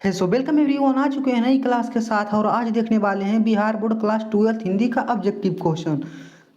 है so welcome everyone. आ चुके हैं नई क्लास के साथ और आज देखने वाले हैं बिहार बोर्ड क्लास 12 हिंदी का ऑब्जेक्टिव क्वेश्चन।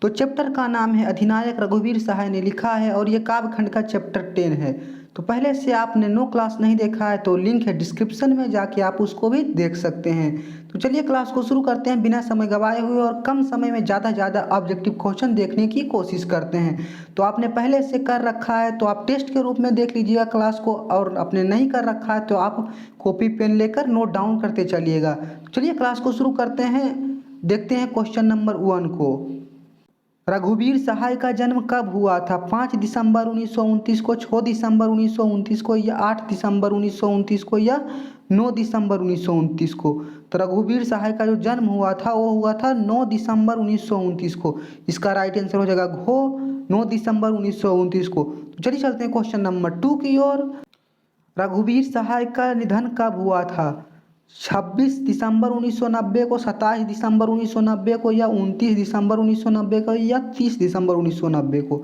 तो चैप्टर का नाम है अधिनायक, रघुवीर सहाय ने लिखा है और ये काव्यखंड का चैप्टर 10 है। तो पहले से आपने नो क्लास नहीं देखा है तो लिंक है डिस्क्रिप्शन में, जाके आप उसको भी देख सकते हैं। तो चलिए क्लास को शुरू करते हैं बिना समय गवाए हुए और कम समय में ज़्यादा ऑब्जेक्टिव क्वेश्चन देखने की कोशिश करते हैं। तो आपने पहले से कर रखा है तो आप टेस्ट के रूप में देख लीजिएगा क्लास को, और आपने नहीं कर रखा है तो आप कॉपी पेन लेकर नोट डाउन करते चलिएगा। चलिए क्लास को शुरू करते हैं। देखते हैं क्वेश्चन नंबर 1 को। रघुवीर सहाय का जन्म कब हुआ था? 5 दिसंबर 1929 को, 6 दिसंबर 1929 को, या 8 दिसंबर 1929 को, या 9 दिसंबर 1929 को। तो रघुवीर सहाय का जो जन्म हुआ था वो हुआ था 9 दिसंबर 1929 को। इसका राइट आंसर हो जाएगा घो, 9 दिसंबर 1929 को। तो चलिए चलते हैं क्वेश्चन नंबर 2 की ओर। रघुवीर सहाय का निधन कब हुआ था? 26 दिसंबर 1990 को, 27 दिसंबर 1990 को, या 29 दिसंबर 1990 को, या 30 दिसंबर 1990 को।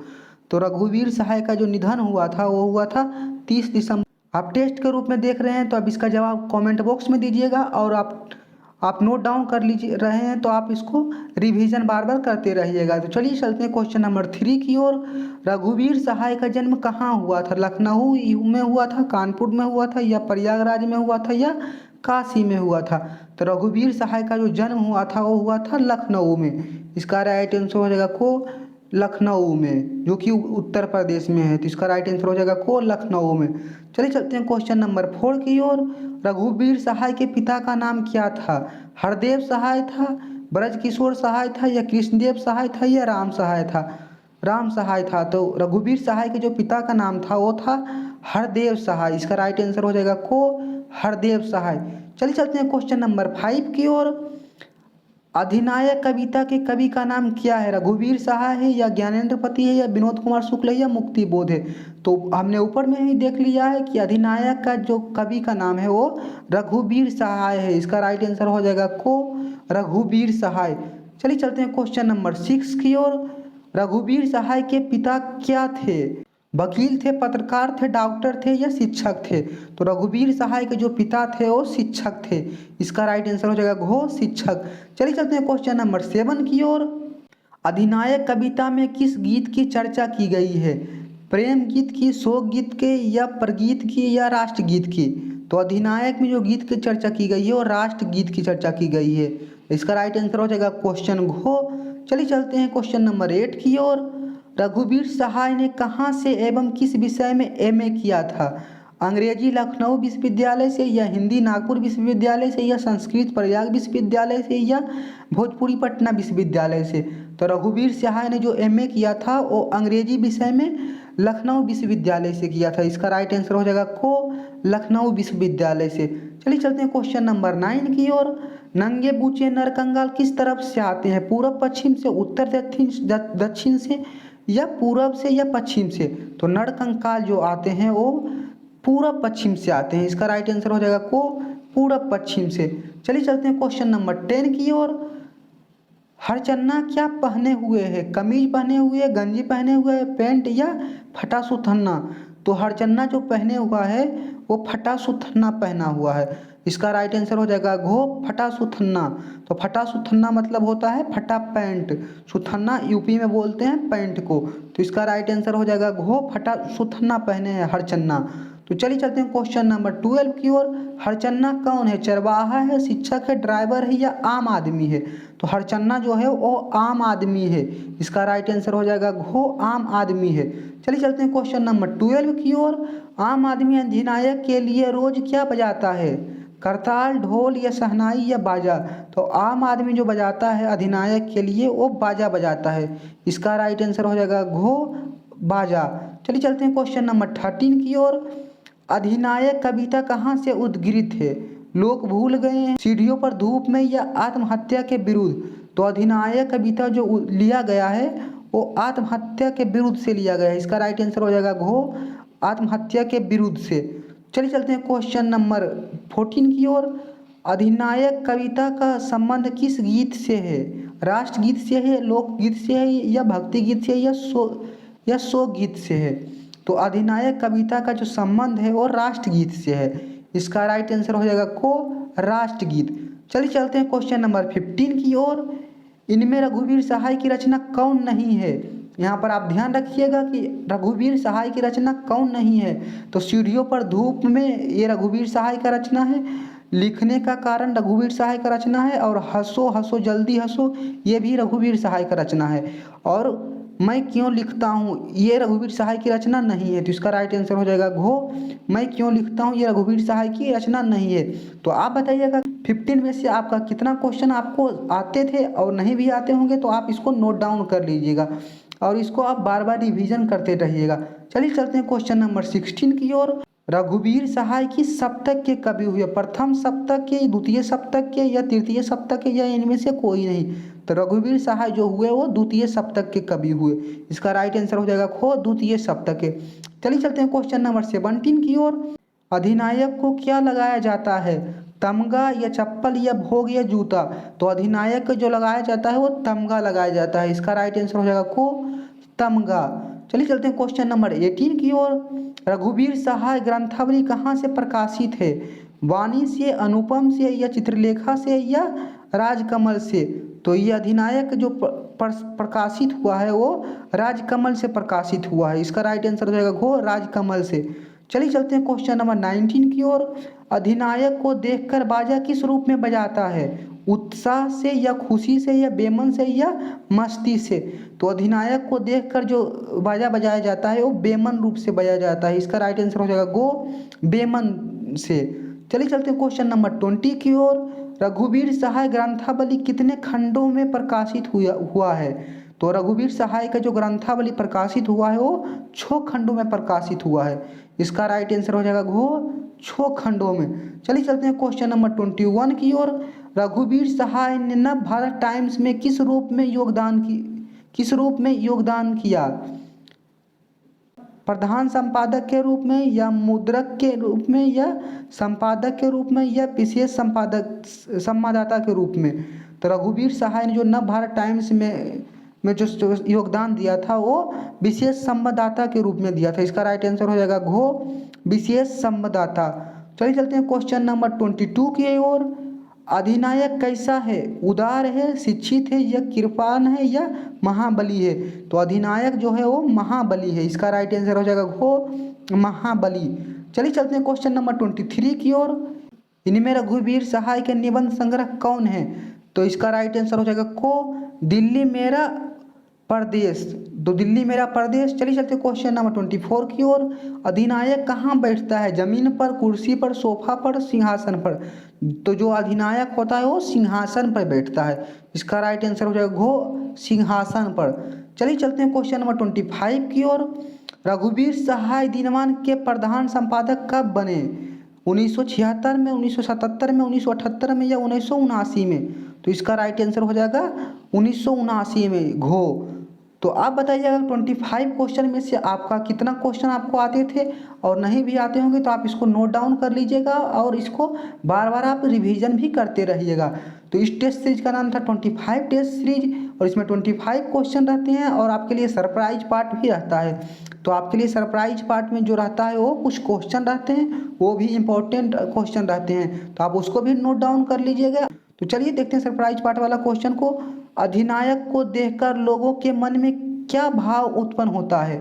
तो रघुवीर सहाय का जो निधन हुआ था वो हुआ था 30 दिसंबर। आप टेस्ट के रूप में देख रहे हैं तो अब इसका जवाब कमेंट बॉक्स में दीजिएगा, और आप नोट डाउन कर लीजिए रहे हैं तो आप इसको रिवीजन बार बार करते रहिएगा। तो चलिए चलते हैं क्वेश्चन नंबर 3 की ओर। रघुवीर सहाय का जन्म कहाँ हुआ था? लखनऊ में हुआ था, कानपुर में हुआ था, या प्रयागराज में हुआ था, या काशी में हुआ था। तो रघुवीर सहाय का जो जन्म हुआ था वो हुआ था लखनऊ में। इसका राइट आंसर हो जाएगा को लखनऊ में, जो कि उत्तर प्रदेश में है। तो इसका राइट आंसर हो जाएगा को लखनऊ में। चलिए चलते हैं क्वेश्चन नंबर 4 की ओर। रघुवीर सहाय के पिता का नाम क्या था? हरदेव सहाय था, ब्रजकिशोर सहाय था, या कृष्णदेव सहाय था, या राम सहाय था? राम सहाय था। तो रघुवीर सहाय के जो पिता का नाम था वो था हरदेव सहाय। इसका राइट आंसर हो जाएगा को हरदेव सहाय। चलिए चलते हैं क्वेश्चन नंबर 5 की ओर। अधिनायक कविता के कवि का नाम क्या है? रघुवीर सहाय है, या ज्ञानेंद्र पति है, या विनोद कुमार शुक्ल है, या मुक्ति बोध है? तो हमने ऊपर में ही देख लिया है कि अधिनायक का जो कवि का नाम है वो रघुवीर सहाय है। इसका राइट आंसर हो जाएगा को रघुवीर सहाय। चलिए चलते हैं क्वेश्चन नंबर 6 की ओर। रघुवीर सहाय के पिता क्या थे? वकील थे, पत्रकार थे, डॉक्टर थे, या शिक्षक थे? तो रघुवीर सहाय के जो पिता थे वो शिक्षक थे। इसका राइट आंसर हो जाएगा घो शिक्षक। चलिए चलते हैं क्वेश्चन नंबर 7 की ओर। अधिनायक कविता में किस गीत की चर्चा की गई है? प्रेम गीत की, शोक गीत के, या प्रगीत की, या राष्ट्रगीत की? तो अधिनायक में जो गीत की चर्चा की गई है वो राष्ट्रगीत की चर्चा की गई है। इसका राइट आंसर हो जाएगा क्वेश्चन घो। चलिए चलते हैं क्वेश्चन नंबर 8 की ओर। रघुवीर सहाय ने कहाँ से एवं किस विषय में एमए किया था? अंग्रेजी लखनऊ विश्वविद्यालय से, या हिंदी नागपुर विश्वविद्यालय से, या संस्कृत प्रयाग विश्वविद्यालय से, या भोजपुरी पटना विश्वविद्यालय से? तो रघुवीर सहाय ने जो एमए किया था वो अंग्रेजी विषय में लखनऊ विश्वविद्यालय से किया था। इसका राइट आंसर हो जाएगा को लखनऊ विश्वविद्यालय से। चलिए चलते हैं क्वेश्चन नंबर 9 की ओर। नंगे बूचे नरकंकाल किस तरफ से आते हैं? पूर्व पश्चिम से, उत्तर दक्षिण से, या पूरब से, या पश्चिम से? तो नरकंकाल जो आते हैं वो पूरब पश्चिम से आते हैं। इसका राइट आंसर हो जाएगा को पूरब पश्चिम से। चलिए चलते हैं क्वेश्चन नंबर 10 की ओर। हरचन्ना क्या पहने हुए है? कमीज पहने हुए, गंजी पहने हुए, पैंट, या फटा सुथन्ना? तो हरचन्ना जो पहने हुआ है वो फटा सुथन्ना पहना हुआ है। इसका राइट आंसर हो जाएगा घो फटा सुथन्ना। तो फटा सुथन्ना मतलब होता है फटा पैंट, सुथन्ना यूपी में बोलते हैं पैंट को। तो इसका राइट आंसर हो जाएगा घो फटा सुथन्ना पहने हैं हरचन्ना। तो चलिए चलते हैं क्वेश्चन नंबर 12 की ओर। हरचन्ना कौन है? चरवाहा है, शिक्षक है, ड्राइवर है, या आम आदमी है? तो हरचन्ना जो है वो आम आदमी है। इसका राइट आंसर हो जाएगा घो आम आदमी है। चलिए चलते हैं क्वेश्चन नंबर 12 की ओर। आम आदमी अधिनायक के लिए रोज क्या बजाता है? करताल, ढोल, या शहनाई, या बाजा? तो आम आदमी जो बजाता है अधिनायक के लिए वो बाजा बजाता है। इसका राइट आंसर हो जाएगा घो बाजा। चलिए चलते हैं क्वेश्चन नंबर 13 की ओर। अधिनायक कविता कहाँ से उद्गृत है? लोग भूल गए हैं, सीढ़ियों पर धूप में, या आत्महत्या के विरुद्ध? तो अधिनायक कविता जो लिया गया है वो आत्महत्या के विरुद्ध से लिया गया है। इसका राइट आंसर हो जाएगा घो आत्महत्या के विरुद्ध से। चलिए चलते हैं क्वेश्चन नंबर 14 की ओर। अधिनायक कविता का संबंध किस गीत से है? राष्ट्रगीत से है, लोकगीत से है, या भक्ति गीत से है, या शोक गीत से है? तो अधिनायक कविता का जो संबंध है वो राष्ट्रगीत से है। इसका राइट आंसर हो जाएगा को राष्ट्रगीत। चलिए चलते हैं क्वेश्चन नंबर 15 की ओर। इनमें रघुवीर सहाय की रचना कौन नहीं है? यहाँ पर आप ध्यान रखिएगा कि रघुवीर सहाय की रचना कौन नहीं है। तो सीढ़ियों पर धूप में ये रघुवीर सहाय का रचना है, लिखने का कारण रघुवीर सहाय का रचना है, और हंसो हंसो जल्दी हंसो ये भी रघुवीर सहाय का रचना है, और मैं क्यों लिखता हूँ ये रघुवीर सहाय की रचना नहीं है। तो इसका राइट आंसर हो जाएगा घो मैं क्यों लिखता हूँ ये रघुवीर सहाय की रचना नहीं है। तो आप बताइएगा 15 में से आपका कितना क्वेश्चन आपको आते थे, और नहीं भी आते होंगे तो आप इसको नोट डाउन कर लीजिएगा और इसको आप बार बार रिवीजन करते रहिएगा। चलिए चलते हैं क्वेश्चन नंबर 16 की ओर। रघुवीर सहाय की सप्तक के कवि हुए? प्रथम सप्तक के, द्वितीय सप्तक के, या तृतीय सप्तक के, या इनमें से कोई नहीं। तो रघुवीर सहाय जो हुए वो द्वितीय सप्तक के कवि हुए। इसका राइट आंसर हो जाएगा खो द्वितीय सप्तक के। चलिए चलते हैं क्वेश्चन नंबर 17 की ओर। अधिनायक को क्या लगाया जाता है? तमगा या चप्पल या भोग या जूता? तो अधिनायक जो लगाया जाता है वो तमगा लगाया जाता है। इसका राइट आंसर हो जाएगा को तमगा। चलिए चलते हैं क्वेश्चन नंबर 18 की ओर। रघुवीर सहाय ग्रंथावली कहाँ से प्रकाशित है? वाणी से, अनुपम से, या चित्रलेखा से, या राजकमल से? तो ये अधिनायक जो प्रकाशित हुआ है वो राजकमल से प्रकाशित हुआ है। इसका राइट आंसर हो जाएगा घो राजकमल से। चलिए चलते हैं क्वेश्चन नंबर 19 की ओर। अधिनायक को देखकर बाजा किस रूप में बजाता है? उत्साह से, या खुशी से, या बेमन से, या मस्ती से? तो अधिनायक को देखकर जो बाजा बजाया जाता है वो बेमन रूप से बजाया जाता है। इसका राइट आंसर हो जाएगा गो बेमन से। चलिए चलते हैं क्वेश्चन नंबर 20 की ओर। रघुवीर सहाय ग्रंथावली कितने खंडों में प्रकाशित हुआ है? तो रघुवीर सहाय का जो ग्रंथावली प्रकाशित हुआ है वो 6 खंडों में प्रकाशित हुआ है। इसका राइट आंसर हो जाएगा घो 6 खंडों में। चलिए चलते हैं क्वेश्चन नंबर 21 की ओर। रघुवीर सहाय ने नव भारत टाइम्स में किस रूप में योगदान किया? प्रधान संपादक के रूप में, या मुद्रक के रूप में, या संपादक के रूप में, या विशेष संवाददाता के रूप में? तो रघुवीर सहाय ने जो नव भारत टाइम्स में जो योगदान दिया था वो विशेष संवाददाता के रूप में दिया था। इसका राइट आंसर हो जाएगा घो विशेष संवाददाता। चलिए चलते हैं क्वेश्चन नंबर 22 की ओर। अधिनायक कैसा है? उदार है, शिक्षित है, या कृपाण है, या महाबली है? तो अधिनायक जो है वो महाबली है। इसका राइट आंसर हो जाएगा घो महाबली। चलिए चलते हैं क्वेश्चन नंबर 23 की ओर। इनमें रघुवीर सहाय के निबंध संग्रह कौन है? तो इसका राइट आंसर हो जाएगा को दिल्ली मेरा प्रदेश। तो दिल्ली मेरा प्रदेश। चलिए चलते क्वेश्चन नंबर 24 की ओर। अधिनायक कहाँ बैठता है? जमीन पर, कुर्सी पर, सोफा पर, सिंहासन पर? तो जो अधिनायक होता है वो सिंहासन पर बैठता है। इसका राइट आंसर हो जाएगा घो सिंहासन पर। चलिए चलते हैं क्वेश्चन नंबर 25 की ओर। रघुवीर सहाय दिनमान के प्रधान संपादक कब बने? 1976 में, 1977 में, 1978 में, या 1979 में? तो इसका राइट आंसर हो जाएगा 1979 में घो। तो आप बताइएगा 25 क्वेश्चन में से आपका कितना क्वेश्चन आपको आते थे, और नहीं भी आते होंगे तो आप इसको नोट डाउन कर लीजिएगा और इसको बार बार आप रिवीजन भी करते रहिएगा। तो इस टेस्ट सीरीज का नाम था 25 टेस्ट सीरीज, और इसमें 25 क्वेश्चन रहते हैं और आपके लिए सरप्राइज पार्ट भी रहता है। तो आपके लिए सरप्राइज पार्ट में जो रहता है वो कुछ क्वेश्चन रहते हैं, वो भी इंपॉर्टेंट क्वेश्चन रहते हैं, तो आप उसको भी नोट डाउन कर लीजिएगा। तो चलिए देखते हैं सरप्राइज पार्ट वाला क्वेश्चन को। अधिनायक को देखकर लोगों के मन में क्या भाव उत्पन्न होता है?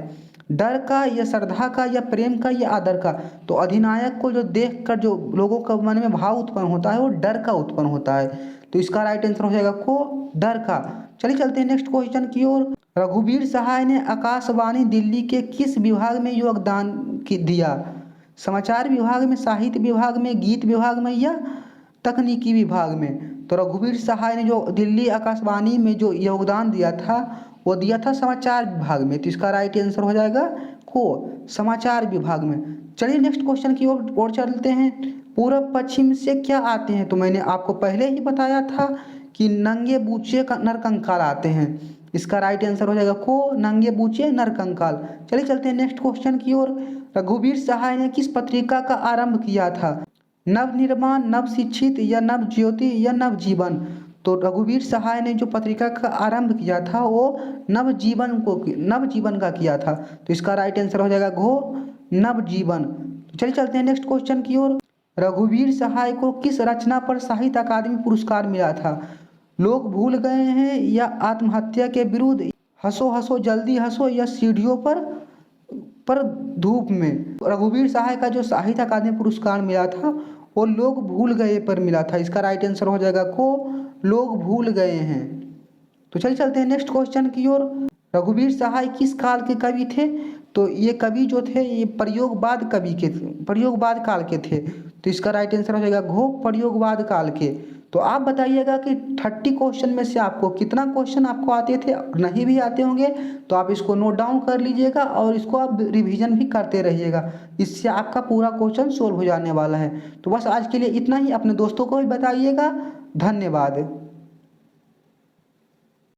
डर का, या श्रद्धा का, या प्रेम का, या आदर का? तो अधिनायक को जो देखकर जो लोगों के मन में भाव उत्पन्न होता है वो डर का उत्पन्न होता है। तो इसका राइट आंसर हो जाएगा को डर का। चलिए चलते हैं नेक्स्ट क्वेश्चन की ओर। रघुवीर सहाय ने आकाशवाणी दिल्ली के किस विभाग में योगदान दिया? समाचार विभाग में, साहित्य विभाग में, गीत विभाग में, या तकनीकी विभाग में? तो रघुवीर सहाय ने जो दिल्ली आकाशवाणी में जो योगदान दिया था वो दिया था समाचार विभाग में। तो इसका राइट आंसर हो जाएगा को समाचार विभाग में। चलिए नेक्स्ट क्वेश्चन की ओर चलते हैं। पूर्व पश्चिम से क्या आते हैं? तो मैंने आपको पहले ही बताया था कि नंगे बूचे नरकंकाल आते हैं। इसका राइट आंसर हो जाएगा को नंगे बूचे नरकंकाल। चलिए चलते हैं नेक्स्ट क्वेश्चन की ओर। रघुवीर सहाय ने किस पत्रिका का आरंभ किया था? नवनिर्माण, नव शिक्षित, या नव ज्योति, या नव जीवन? तो रघुवीर सहाय ने जो पत्रिका का आरंभ किया था वो नवजीवन का किया था। तो इसका राइट आंसर हो जाएगा घो नवजीवन। चलिए चलते हैं नेक्स्ट क्वेश्चन की ओर। रघुवीर सहाय को किस रचना पर साहित्य अकादमी पुरस्कार मिला था? लोग भूल गए हैं या आत्महत्या के विरुद्ध, हंसो हंसो जल्दी हंसो या सीढ़ियों पर धूप में? रघुवीर सहाय का जो साहित्य अकादमी पुरस्कार मिला था वो लोग भूल गए पर मिला था। इसका राइट आंसर हो जाएगा को लोग भूल गए हैं। तो चलिए चलते हैं नेक्स्ट क्वेश्चन की ओर। रघुवीर सहाय किस काल के कवि थे? तो ये कवि जो थे ये प्रयोगवाद कवि के थे, प्रयोगवाद काल के थे। तो इसका राइट आंसर हो जाएगा घो प्रयोगवाद काल के। तो आप बताइएगा कि 30 क्वेश्चन में से आपको कितना क्वेश्चन आपको आते थे, नहीं भी आते होंगे तो आप इसको नोट डाउन कर लीजिएगा और इसको आप रिवीजन भी करते रहिएगा। इससे आपका पूरा क्वेश्चन सोल्व हो जाने वाला है। तो बस आज के लिए इतना ही। अपने दोस्तों को भी बताइएगा। धन्यवाद।